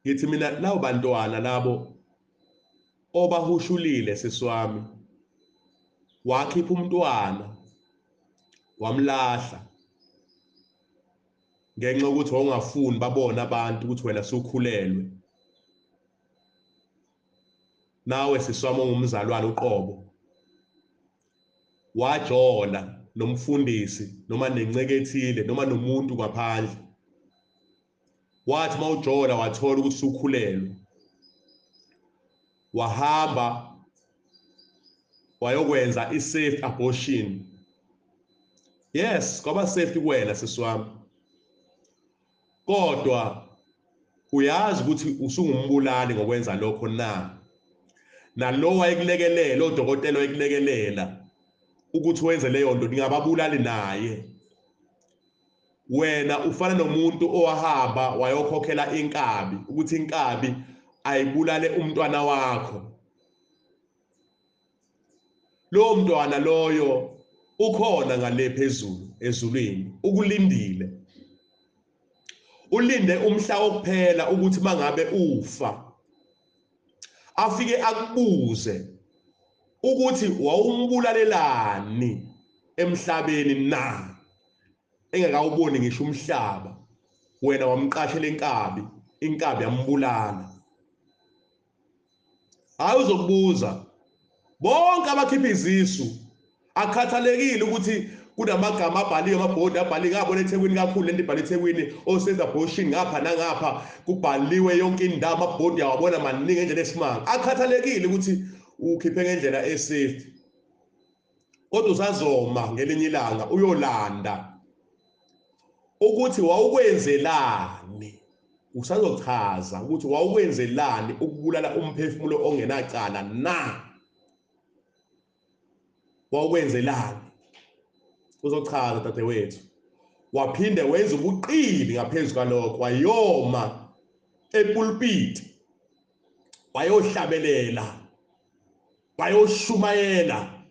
ngithi mina lawo bantwana labo obahushulile sisiwami wakhipha umntwana wamlahla ngenxa ukuthi wawungafuni babona abantu ukuthi wena sukhulelwe nawe sisiwami ongumzalwane uqobo wajola nomfundisi noma nenceke ethile noma nomuntu ngaphandle wathi mawujola wathola ukuthi sukhulelwe wahamba wayokwenza i-safe abortion. Yes, kwaba safe kuwena sisiwami. Kodwa uyazi ukuthi usungumbulali ngokwenza lokho na. Nalo wayekulekelela odokotela wayekulekelela ukuthi wenze leyo nto ngingababulali naye. Wena ufana nomuntu owahamba wayokhokhela inkabi ukuthi inkabi ayibulale umntwana wakho. Lo mntwana loyo ukhona ngale phezulu ezulwini ukulindile. Ulinde umhla wokuphela ukuthi mangabe ufa afike akubuze ukuthi wawumbulalelani emhlabeni na engakawuboni ngisho umhlaba wena wamqashela inkabi yambulala. Hayi uzokubuza bonke abakhipha izisu akhathalekile ukuthi kunamagama abhaliwe amabhodi abhaliwe ngabona eThekwini kakhulu lento ibhaliwe eThekwini osenza abortion ngapha nangapha kubhaliwe yonke indawo amabhodi yawabona maningi ngendlela esimanga. Akhathalekile ukuthi ukhiphe ngendlela esafe. Kodwa usazoma ngelinye ilanga uyolanda ukuthi wawukwenzelani. Usazochaza ukuthi wawukwenzelani ukubulala umphefumulo ongenacala na. Wawukwenzelani. Uzochaza dadewethu. Waphinde wenza ubuqili ngaphezulu kwalokho wayoma epulpit wayohlabelela wayoshumayela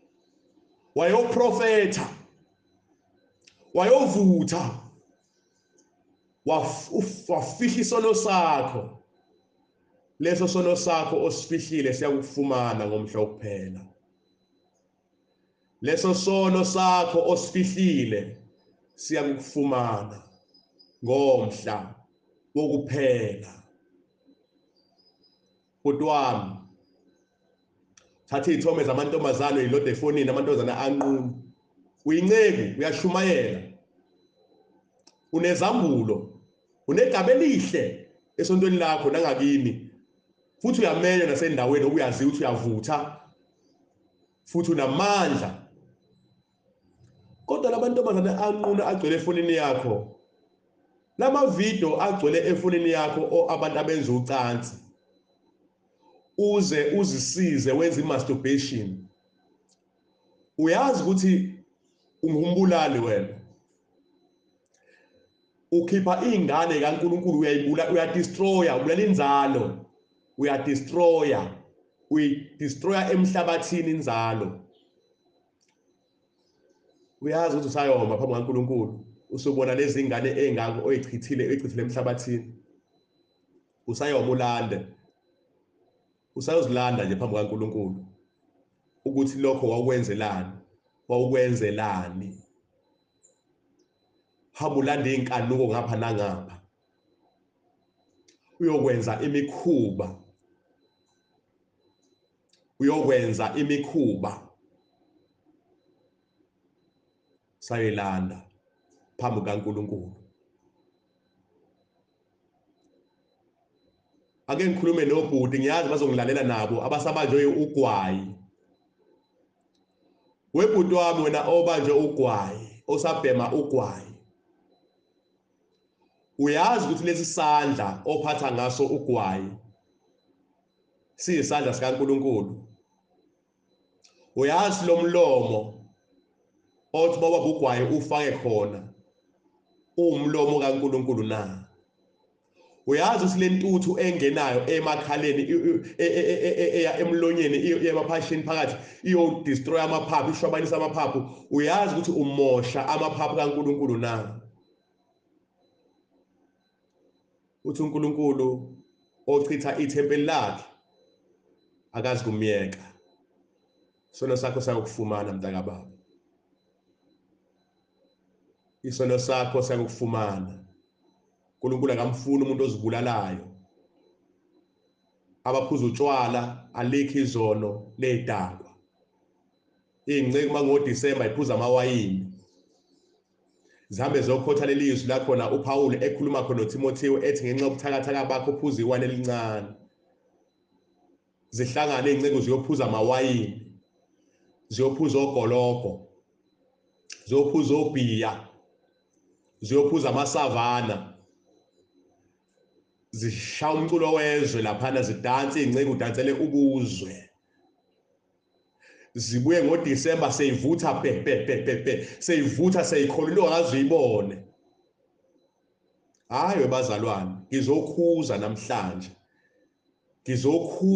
wayoprofetha wayovutha wafihla isono sakho. Leso sono sakho osifihlile siyakufumana ngomhla wokuphela. Leso sono sakho osifihlile siyakufumana ngomhla wokuphela. Kodwami thatha izithombe zamantombazane yiloda efonini amantombazane anqunu. Uyinceku uyashumayela. Unezambulo, unegaba elihle esontweni lakho nangakini. Futhi uyamenya nasendaweni okuyazi ukuthi uyavutha. Futhi unamandla. Kodwa labantombazane anquna agcwele efonini yakho. Lama video agcwele efonini yakho abantu abenza ucansi. Uze uzisize wenza imasturbation. Uyazi ukuthi ungumbulali wena. Ukhipha ingane kaNkulunkulu uyayibulala uyadestroya ubulala inzalo. Uyadestroya emhlabathini inzalo. Uyazi ukuthi usayoma phambi kaNkulunkulu usubona lezi ingane ezingako oyichithile emhlabathini. Usayoma ulande. Usayozilanda nje phambi kaNkulunkulu ukuthi lokho wawukwenzelani. Hamba ulanda inkanuko ngapha nangapha. Uyokwenza imikhuba. Sayelanda phambi kaNkulunkulu. Ake ngikhulume nobhuti ngiyazi bazongilalela nabo abasabanjwe ugwayi. Webhuti wami wena obanjwe ugwayi, osabhema ugwayi. Uyazi ukuthi lesi sandla ophatha ngaso ugwayi siyisandla sikaNkulunkulu. Uyazi lo mlomo othi baba ugwayi ufake khona umlomo kaNkulunkulu na. Uyazi ukuthi lentuthu engenayo emakhaleni eya emlonyeni emaphashini phakathi iyo destroy amaphaphu ishwabanisa amaphaphu. Uyazi ukuthi umosha amaphaphu kaNkulunkulu na. Uthi uNkulunkulu ochitha ithempeli lakhe akazi kumyeka. Isono sakho sayokufumana mntaka baba. Isono sakho sayokufumana. uNkulunkulu akamfuni umuntu ozibulalayo. Abaphuza utshwala alikho izono ledakwa. Ingceke mangoDisemba iphuza amawayini. Zihambe zokhotha lelizwi la khona uPaul ekhuluma khona noTimotheo ethi ngenxa yokuthakathaka bakho uphuza iwayini elincane. Zihlangane ingceke ziyophuza amawayini. Ziyophuza ogologo. Ziyophuza obhiya. Ziyophuza amasavana. Zishaya umculo wezwe laphana zidanse ingceke udansele ubuzwe. Zibuye ngoDisemba seyivutha pe seyivutha seyikholile ongazuyibone. Hayi webazalwane ngizokhuza namhlanje.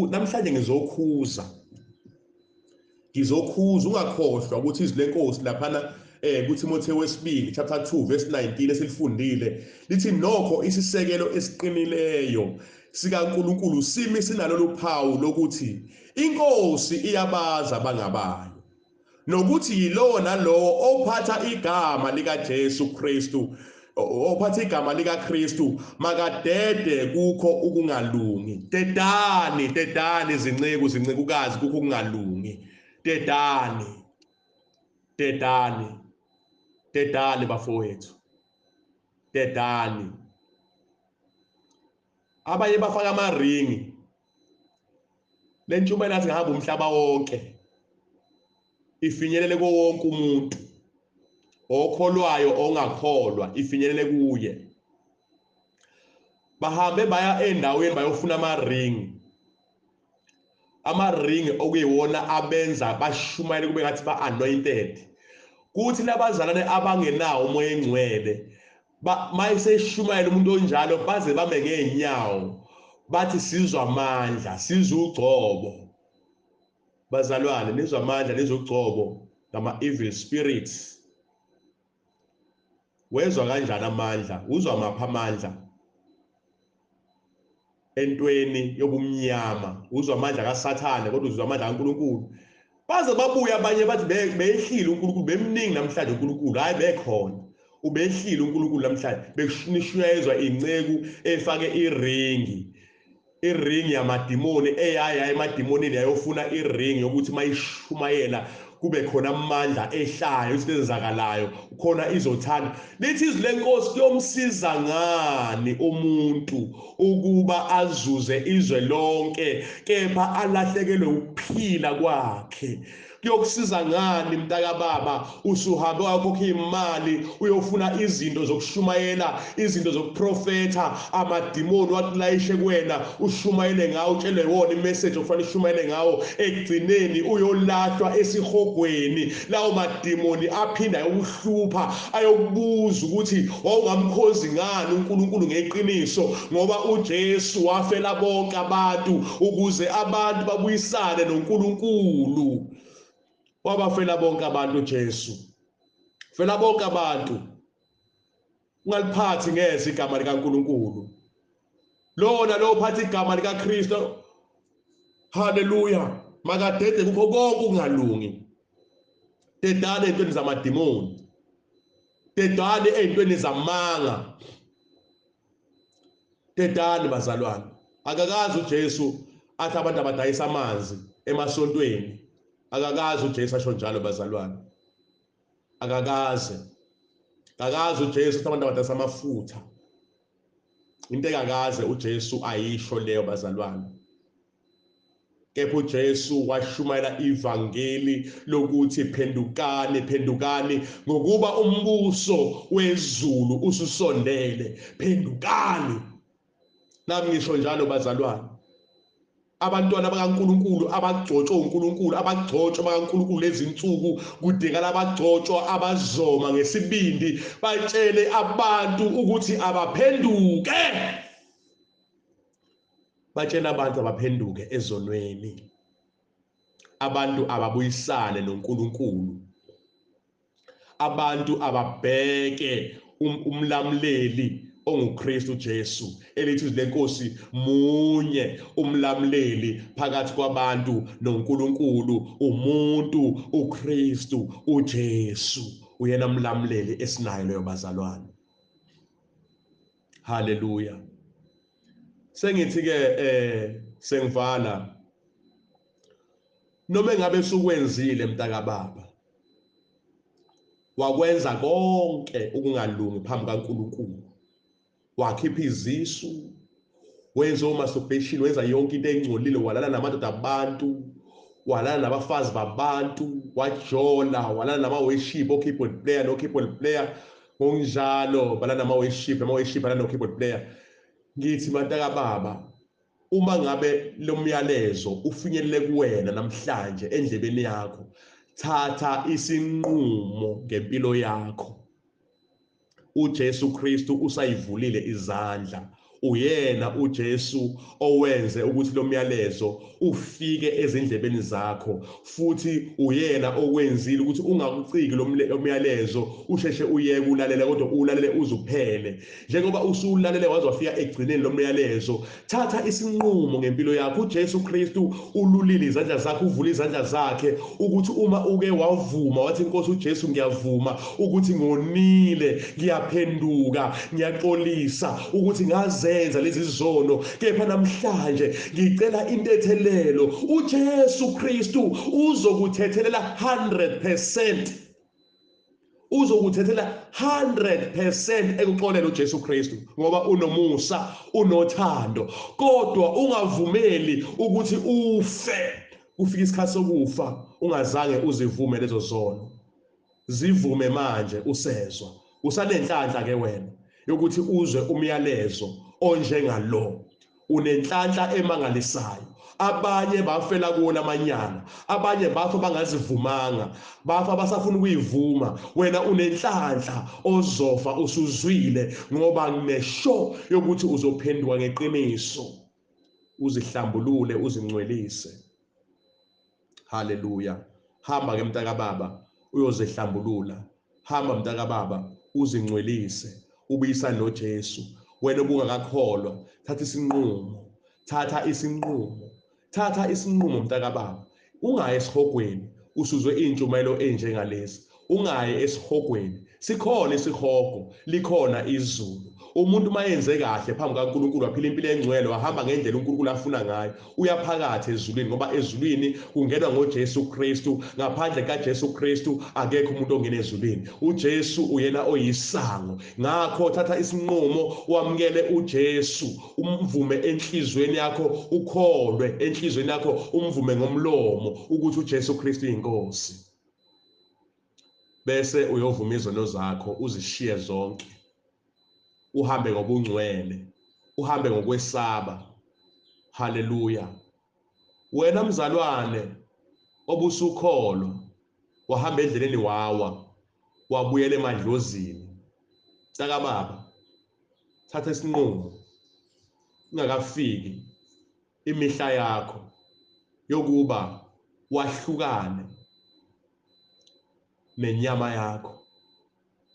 Namhlanje ngizokhuza. Ngizokhuza ungakhohlwa ukuthi izwi lenkosi laphana kuTimotheo wesibili chapter 2 verse 19 esilifundile lithi nokho isisekelo esiqinileyo sikaNkulunkulu simi sinalolu phawu lokuthi inkosi iyabaza bangabayo nokuthi yilowo nalowo ophatha igama lika Jesu Kristu ophatha igama lika Kristu makadede kukho ukungalungi. Dedani zincekukazi kukho ukungalungi. Dedani bafowethu. Dedani. Abanye bafaka amaringi. Lentshumayelo yathi ngahamba umhlaba wonke. Ifinyelele kuwonke umuntu. Okholwayo ongakholwa ifinyelele kuye. Bahambe baya endaweni bayofuna amaringi. Amaringi okuyiwona abenza bashumayele kube ngathi ba-anointed. Kuthi labazalwane abangenawo umoya engcwele mayiseshumayela umuntu onjalo baze bame ngeenyawo bathi sizwa amandla sizwa ugcobo. Bazalwane nizwa amandla nizwa ugcobo ngama evil spirits. Wezwa kanjani amandla? Uzwa mapha amandla? Entweni yobumnyama. Uzwa amandla kaSathane kodwa uzwa amandla kaNkulunkulu. Baze babuya abanye bathi behlile uNkulunkulu bemningi namhlanje uNkulunkulu hayi bekhona. Ubehlile uNkulunkulu namhlanje beshunyayezwa ingceku efake iringi yamadimoni eyaya emadimonini yayofuna iringi yokuthi mayishumayela kube khona amandla ehlayo isenzakalayo khona izothanda. Lithi izwi lenkosi kuyomsiza ngani umuntu ukuba azuze izwe lonke kepha alahlekelwe ukuphila kwakhe? Kuyokusiza ngani mntaka baba usuhambe wakhokha imali uyofuna izinto zokushumayela izinto zokuprofetha amadimoni wakulayishe kuwena ushumayele ngawo utshelwe wona imessage okufanele ushumayele ngawo ekugcineni uyolahlwa esihogweni lawo madimoni aphinda ayokuhlupha ayokubuza ukuthi wawungamkhozi ngani uNkulunkulu ngeqiniso ngoba uJesu wafela bonke abantu ukuze abantu babuyisane noNkulunkulu. Wabafela bonke abantu uJesu. Fela bonke abantu. Ungaliphathi ngeze igama likaNkulunkulu. Lona lo phatha igama likaKristu. Haleluya. Makadede kukho konke ukungalungi. Dedane ezintweni zamadimoni. Dedane ezintweni zamanga. Dedane bazalwane. Akakazi uJesu athi abantu abadayisa amanzi emasontweni. Akakazi uJesu asho njalo bazalwane. Akakazi uJesu athi abantu abadayisa amafutha. Into engakaze uJesu ayisho leyo bazalwane. Kepha uJesu washumayela ivangeli lokuthi phendukani ngokuba umbuso wezulu ususondele. Phendukani. Nami ngisho njalo bazalwane. Abantwana bakaNkulunkulu abagcotshwa uNkulunkulu abagcotshwa bakaNkulunkulu lezinsuku kudingala abagcotshwa abazoma ngesibindi batshele abantu ukuthi abaphenduke. Batshela abantu abaphenduke ezonweni. Abantu ababuyisane noNkulunkulu. Abantu ababheke umlamleli onguKristu Jesu, elithi lenkosi munye umlamleli phakathi kwabantu noNkulunkulu, umuntu uKristu uJesu, uyena mlamleli esinayo leyo bazalwane. Haleluya. Sengithi ke sengivala, noma ngabe sukwenzile mntaka baba, wakwenza konke ukungalungi phambi kaNkulunkulu, wakhipha izisu, wenza masturbation, wenza yonke into engcolile, walala namadoda abantu, walala nabafazi babantu, wajola, walala nama-worship, o-keyboard player no-keyboard player, ngokunjalo balala nama-worship balala no-keyboard player. Ngithi mantaka baba, uma ngabe lo myalezo ufinyelele kuwena namhlanje endlebeni yakho, thatha isinqumo ngempilo yakho. uJesu Kristu usayivulile izandla, uyena uJesu owenze ukuthi lo myalezo ufike ezindlebeni zakho, futhi uyena okwenzile ukuthi ungakuciki lo myalezo usheshe uyeke ulalela, kodwa ulalele uzuphele. Njengoba usulalele waze wafika egcineni lo myalezo, thatha isinqumo ngempilo yakho. uJesu Kristu ululile izandla zakhe, uvula izandla zakhe ukuthi uma uke wavuma wathi Nkosi uJesu ngiyavuma ukuthi ngonile, ngiyaphenduka, ngiyaxolisa ukuthi ngazenza lezi zono, kepha namhlanje ngicela intethelelo. uJesu Kristu uzokuthethelela 100%, uzokuthethela 100% ekuxolela uJesu Kristu, ngoba unomusa, unothando. Kodwa ungavumeli ukuthi ufe, ufike isikhathi sokufa ungazange uzivume lezo zono. Zivume manje usezwa, usanenhlanhla ke wena yokuthi uzwe umyalezo onjengalo. Unenhlanhla emangalisayo. Abanye bafela kuwona amanyala, abanye bafa bangazivumanga, bafa basafuna ukuyivuma. Wena unenhlanhla ozofa usuzwile, ngoba nginesho yokuthi uzophenduka ngeqiniso, uzihlambulule, uzingcwelise. Haleluya. Hamba ke mntaka baba uyozihlambulula, hamba mntaka baba uzingcwelise, ubuyisane noJesu. Wena obungakakholwa, thatha isinqumo, thatha isinqumo, thatha isinqumo mntaka baba. Ungayi esihogweni usuzwe intshumayelo enjengalezi, ungayi esihogweni. Sikhona isihogo, likhona izulu. Umuntu mayenze kahle phambi kaNkulunkulu, waphila impilo engcwele, wahamba ngendlela uNkulunkulu afuna ngayo, uyaphakatha ezulwini, ngoba ezulwini kungenwa ngoJesu Kristu. Ngaphandle kaJesu Kristu akekho umuntu ongena ezulwini. uJesu uyena oyisango. Ngakho thatha isinqumo, wamukele uJesu, umvume enhlizweni yakho, ukholwe enhlizweni yakho, umvume ngomlomo ukuthi uJesu Kristu inkosi. Bese uyovuma izono zakho, uzishiye zonke, uhambe ngobungcwele, uhambe ngokwesaba. Haleluya. Wena mzalwane obusukholwa, wahamba endleleni wawa, wabuyela emadlozini, mntaka baba, thatha isinqumo ingakafiki imihla yakho yokuba wahlukane nenyama yakho.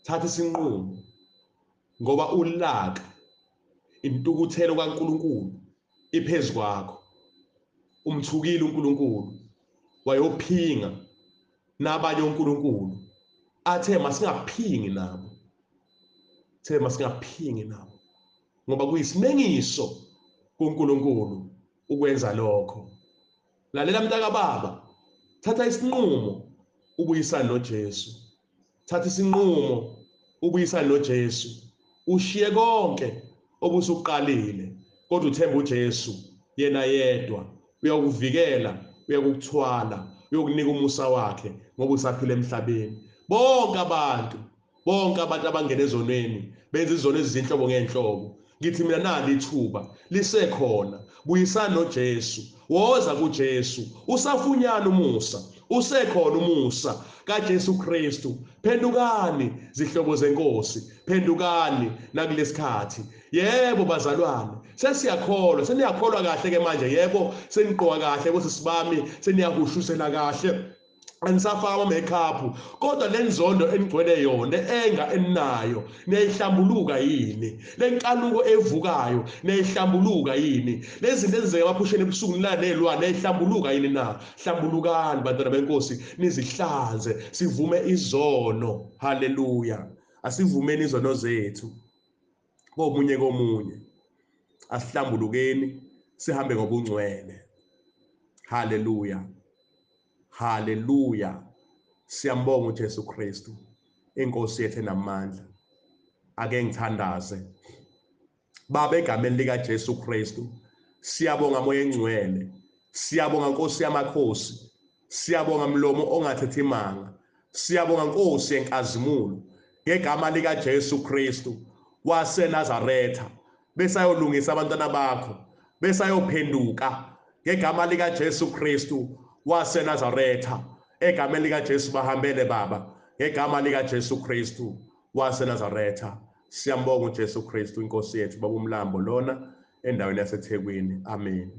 Thatha isinqumo, ngoba ulaka, intukuthelo kaNkulunkulu iphezu kwakho. Umthukile uNkulunkulu, wayophinga nabanye uNkulunkulu, athe masingaphingi nabo, ngoba kuyisimengiso kuNkulunkulu ukwenza lokho. Lalela mntaka baba, thatha isinqumo, ubuyisane noJesu. Thatha isinqumo, ubuyisane noJesu, ushiye konke obusuqalile, kodwa uthemba uJesu yena yedwa. Uyakuvikela, uyakuthwala, uyokunika umusa wakhe, ngoba usaphila emhlabeni. Bonke abantu abangena ezonweni benza izono ezinhlobo ngenhlobo. Ngithi mina nali ithuba lisekhona, buyisana noJesu, woza kuJesu, usafunyana umusa, usekhona umusa kaJesu Kristu. Phendukani zihlobo zenkosi, phendukani nakulesikhathi. Yebo bazalwane, sesiyakholwa, seniyakholwa kahle ke manje. Yebo seniqoka kahle ukuthi sibami, seniyahushusela kahle anisafaka ama-makeup kodwa lenzondo enigcwele yona enga eninayo neyihlambuluka yini lenkanuko evukayo neyihlambuluka yini lezinto ezenzeka emaphusheni ebusuku nilelwane neyihlambuluka yini na hlambulukani bantwana benkosi nizihlanze sivume izono haleluya asivumeni izono zethu komunye asihlambulukeni sihambe ngobungcwele haleluya haleluya siyambonga uJesu Kristu inkosi yethu enamandla ake ngithandaze baba egameni lika Jesu Kristu siyabonga moya engcwele siyabonga Nkosi yamakhosi siyabonga mlomo ongathethi imanga siyabonga Nkosi yenkazimulo ngegama lika Jesu Kristu waseNazaretha besayolungisa abantwana bakho besayophenduka ngegama lika Jesu Kristu waseNazaretha egameni lika Jesu bahambele baba ngegama lika Jesu Kristu waseNazaretha siyambonga uJesu Kristu inkosi yethu baba umlambo lona endaweni yaseThekwini amen